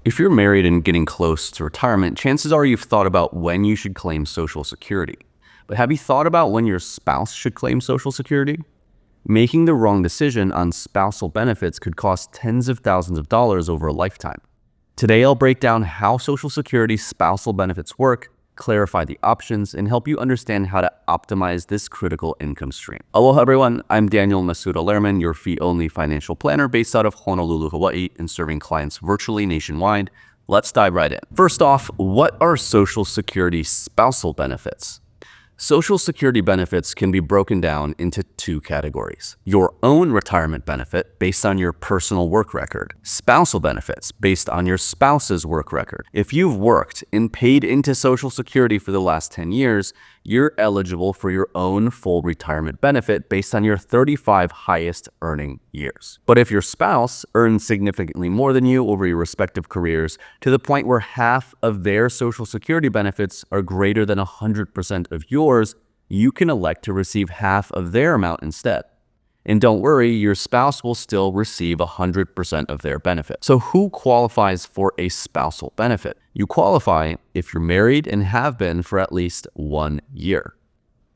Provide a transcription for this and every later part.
If you're married and getting close to retirement, chances are you've thought about when you should claim Social Security. But have you thought about when your spouse should claim Social Security? Making the wrong decision on spousal benefits could cost tens of thousands of dollars over a lifetime. Today, I'll break down how Social Security spousal benefits work, clarify the options, and help you understand how to optimize this critical income stream. Aloha everyone, I'm Daniel Masuda Lehrman, your fee-only financial planner based out of Honolulu, Hawaii, and serving clients virtually nationwide. Let's dive right in. First off, what are Social Security spousal benefits? Social Security benefits can be broken down into two categories. Your own retirement benefit based on your personal work record. Spousal benefits based on your spouse's work record. If you've worked and paid into Social Security for the last 10 years, you're eligible for your own full retirement benefit based on your 35 highest earning years. But if your spouse earns significantly more than you over your respective careers to the point where half of their Social Security benefits are greater than 100% of yours, you can elect to receive half of their amount instead. And don't worry, your spouse will still receive 100% of their benefit. So who qualifies for a spousal benefit? You qualify if you're married and have been for at least 1 year.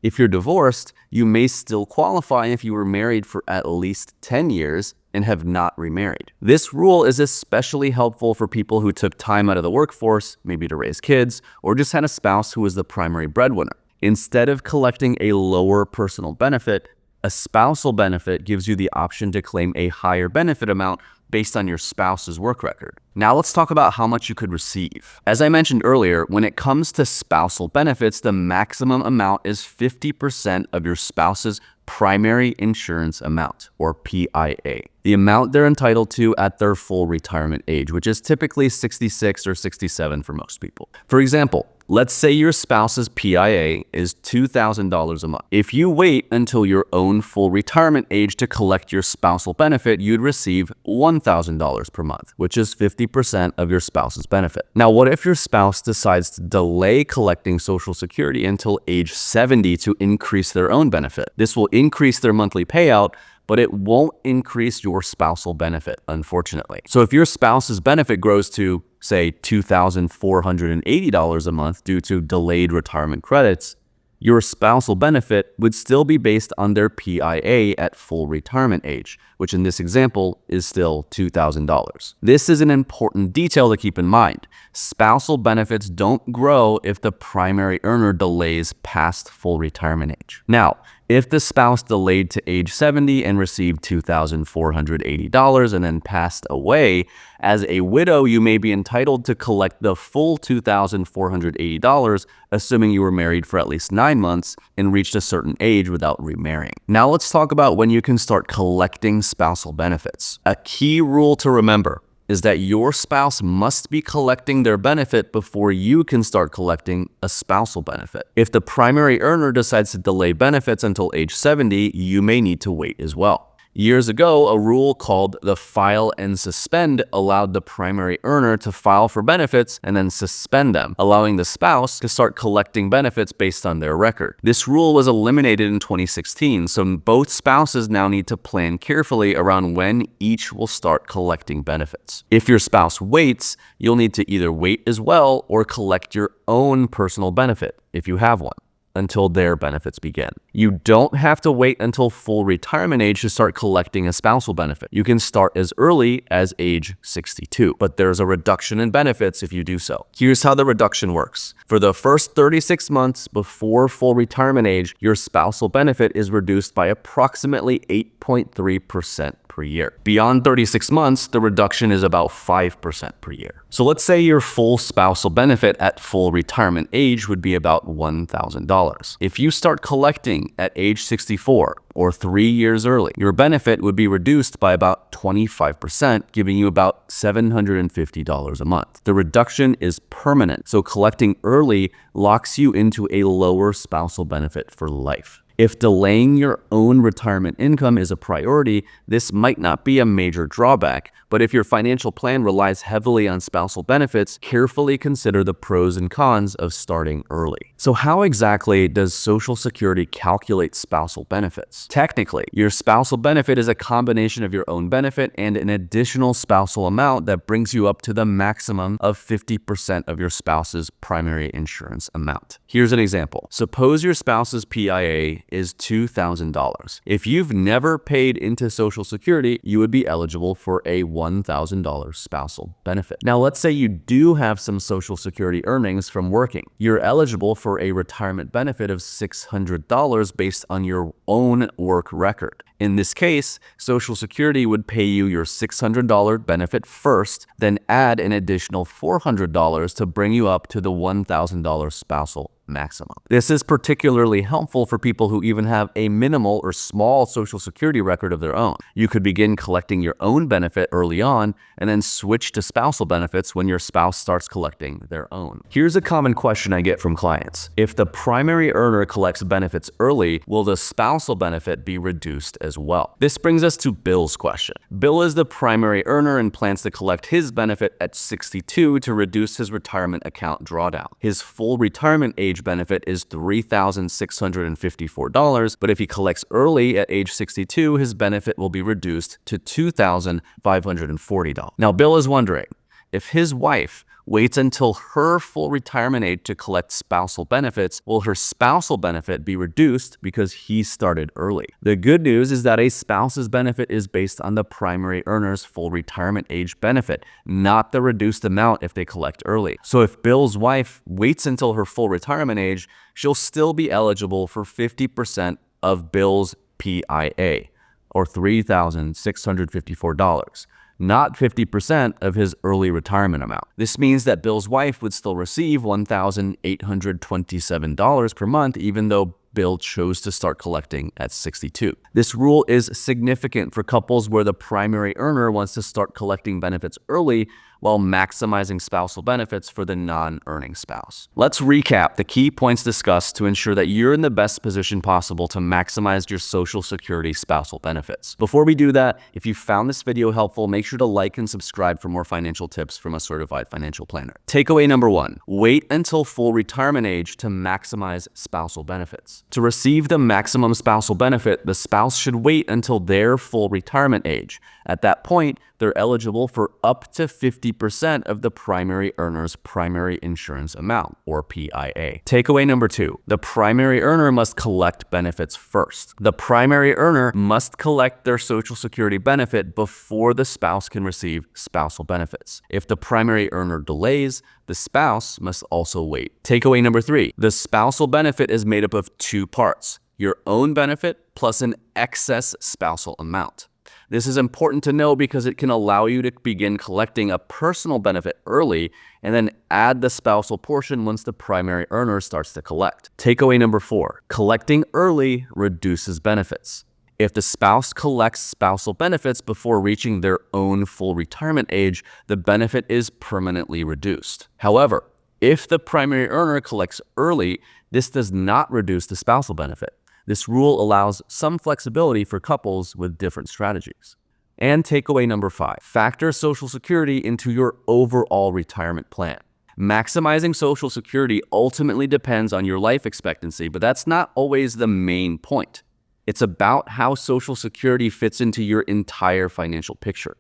If you're divorced, you may still qualify if you were married for at least 10 years and have not remarried. This rule is especially helpful for people who took time out of the workforce, maybe to raise kids, or just had a spouse who was the primary breadwinner. Instead of collecting a lower personal benefit, a spousal benefit gives you the option to claim a higher benefit amount based on your spouse's work record. Now let's talk about how much you could receive. As I mentioned earlier, when it comes to spousal benefits, the maximum amount is 50% of your spouse's primary insurance amount, or PIA. The amount they're entitled to at their full retirement age, which is typically 66 or 67 for most people. For example, let's say your spouse's PIA is $2,000 a month. If you wait until your own full retirement age to collect your spousal benefit, you'd receive $1,000 per month, which is 50% of your spouse's benefit. Now, what if your spouse decides to delay collecting Social Security until age 70 to increase their own benefit? This will increase their monthly payout, but it won't increase your spousal benefit, unfortunately. So if your spouse's benefit grows to, say, $2,480 a month due to delayed retirement credits, your spousal benefit would still be based on their PIA at full retirement age, which in this example is still $2,000. This is an important detail to keep in mind. Spousal benefits don't grow if the primary earner delays past full retirement age. Now, if the spouse delayed to age 70 and received $2,480 and then passed away, as a widow, you may be entitled to collect the full $2,480, assuming you were married for at least 9 months and reached a certain age without remarrying. Now let's talk about when you can start collecting spousal benefits. A key rule to remember is that your spouse must be collecting their benefit before you can start collecting a spousal benefit. If the primary earner decides to delay benefits until age 70, you may need to wait as well. Years ago, a rule called the file and suspend allowed the primary earner to file for benefits and then suspend them, allowing the spouse to start collecting benefits based on their record. This rule was eliminated in 2016, so both spouses now need to plan carefully around when each will start collecting benefits. If your spouse waits, you'll need to either wait as well or collect your own personal benefit, if you have one, until their benefits begin. You don't have to wait until full retirement age to start collecting a spousal benefit. You can start as early as age 62, but there's a reduction in benefits if you do so. Here's how the reduction works. For the first 36 months before full retirement age, your spousal benefit is reduced by approximately 8.3% per year. Beyond 36 months, the reduction is about 5% per year. So let's say your full spousal benefit at full retirement age would be about $1,000. If you start collecting at age 64 or 3 years early, your benefit would be reduced by about 25%, giving you about $750 a month. The reduction is permanent, so collecting early locks you into a lower spousal benefit for life. If delaying your own retirement income is a priority, this might not be a major drawback, but if your financial plan relies heavily on spousal benefits, carefully consider the pros and cons of starting early. So how exactly does Social Security calculate spousal benefits? Technically, your spousal benefit is a combination of your own benefit and an additional spousal amount that brings you up to the maximum of 50% of your spouse's primary insurance amount. Here's an example. Suppose your spouse's PIA is $2,000. If you've never paid into Social Security, you would be eligible for a $1,000 spousal benefit. Now, let's say you do have some Social Security earnings from working. You're eligible for a retirement benefit of $600 based on your own work record. In this case, Social Security would pay you your $600 benefit first, then add an additional $400 to bring you up to the $1,000 spousal maximum. This is particularly helpful for people who even have a minimal or small Social Security record of their own. You could begin collecting your own benefit early on and then switch to spousal benefits when your spouse starts collecting their own. Here's a common question I get from clients. If the primary earner collects benefits early, will the spousal benefit be reduced as well? This brings us to Bill's question. Bill is the primary earner and plans to collect his benefit at 62 to reduce his retirement account drawdown. His full retirement age benefit is $3,654, but if he collects early at age 62, his benefit will be reduced to $2,540. Now, Bill is wondering, if his wife waits until her full retirement age to collect spousal benefits, will her spousal benefit be reduced because he started early? The good news is that a spouse's benefit is based on the primary earner's full retirement age benefit, not the reduced amount if they collect early. So if Bill's wife waits until her full retirement age, she'll still be eligible for 50% of Bill's PIA, or $3,654. Not 50% of his early retirement amount. This means that Bill's wife would still receive $1,827 per month, even though Bill chose to start collecting at 62. This rule is significant for couples where the primary earner wants to start collecting benefits early while maximizing spousal benefits for the non-earning spouse. Let's recap the key points discussed to ensure that you're in the best position possible to maximize your Social Security spousal benefits. Before we do that, if you found this video helpful, make sure to like and subscribe for more financial tips from a certified financial planner. Takeaway number 1, wait until full retirement age to maximize spousal benefits. To receive the maximum spousal benefit, the spouse should wait until their full retirement age. At that point, they're eligible for up to 50% of the primary earner's primary insurance amount, or PIA. Takeaway number 2, the primary earner must collect benefits first. The primary earner must collect their Social Security benefit before the spouse can receive spousal benefits. If the primary earner delays, the spouse must also wait. Takeaway number 3, the spousal benefit is made up of 2 parts, your own benefit plus an excess spousal amount. This is important to know because it can allow you to begin collecting a personal benefit early and then add the spousal portion once the primary earner starts to collect. Takeaway number 4, collecting early reduces benefits. If the spouse collects spousal benefits before reaching their own full retirement age, the benefit is permanently reduced. However, if the primary earner collects early, this does not reduce the spousal benefit. This rule allows some flexibility for couples with different strategies. And takeaway number 5, factor Social Security into your overall retirement plan. Maximizing Social Security ultimately depends on your life expectancy, but that's not always the main point. It's about how Social Security fits into your entire financial picture.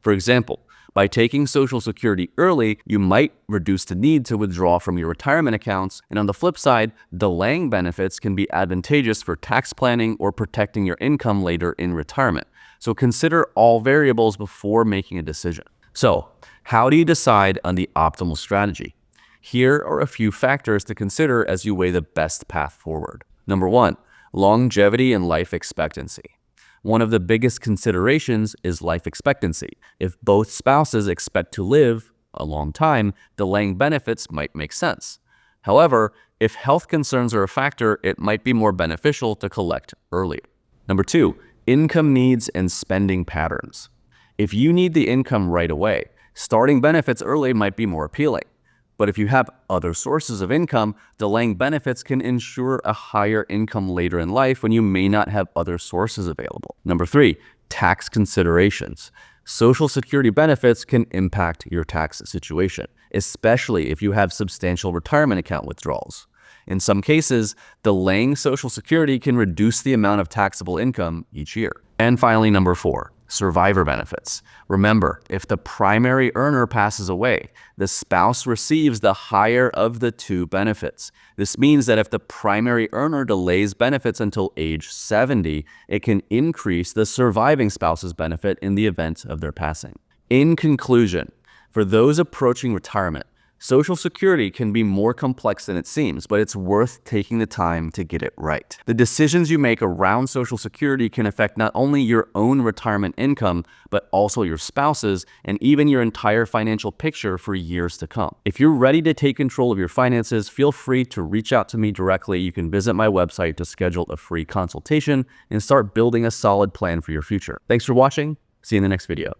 For example, by taking Social Security early, you might reduce the need to withdraw from your retirement accounts, and on the flip side, delaying benefits can be advantageous for tax planning or protecting your income later in retirement. So consider all variables before making a decision. So, how do you decide on the optimal strategy? Here are a few factors to consider as you weigh the best path forward. Number 1, longevity and life expectancy. One of the biggest considerations is life expectancy. If both spouses expect to live a long time, delaying benefits might make sense. However, if health concerns are a factor, it might be more beneficial to collect early. Number 2, income needs and spending patterns. If you need the income right away, starting benefits early might be more appealing. But if you have other sources of income, delaying benefits can ensure a higher income later in life when you may not have other sources available. Number 3, tax considerations. Social Security benefits can impact your tax situation, especially if you have substantial retirement account withdrawals. In some cases, delaying Social Security can reduce the amount of taxable income each year. And finally, number 4, survivor benefits. Remember, if the primary earner passes away, the spouse receives the higher of the two benefits. This means that if the primary earner delays benefits until age 70, it can increase the surviving spouse's benefit in the event of their passing. In conclusion, for those approaching retirement, Social Security can be more complex than it seems, but it's worth taking the time to get it right. The decisions you make around Social Security can affect not only your own retirement income, but also your spouse's and even your entire financial picture for years to come. If you're ready to take control of your finances, feel free to reach out to me directly. You can visit my website to schedule a free consultation and start building a solid plan for your future. Thanks for watching. See you in the next video.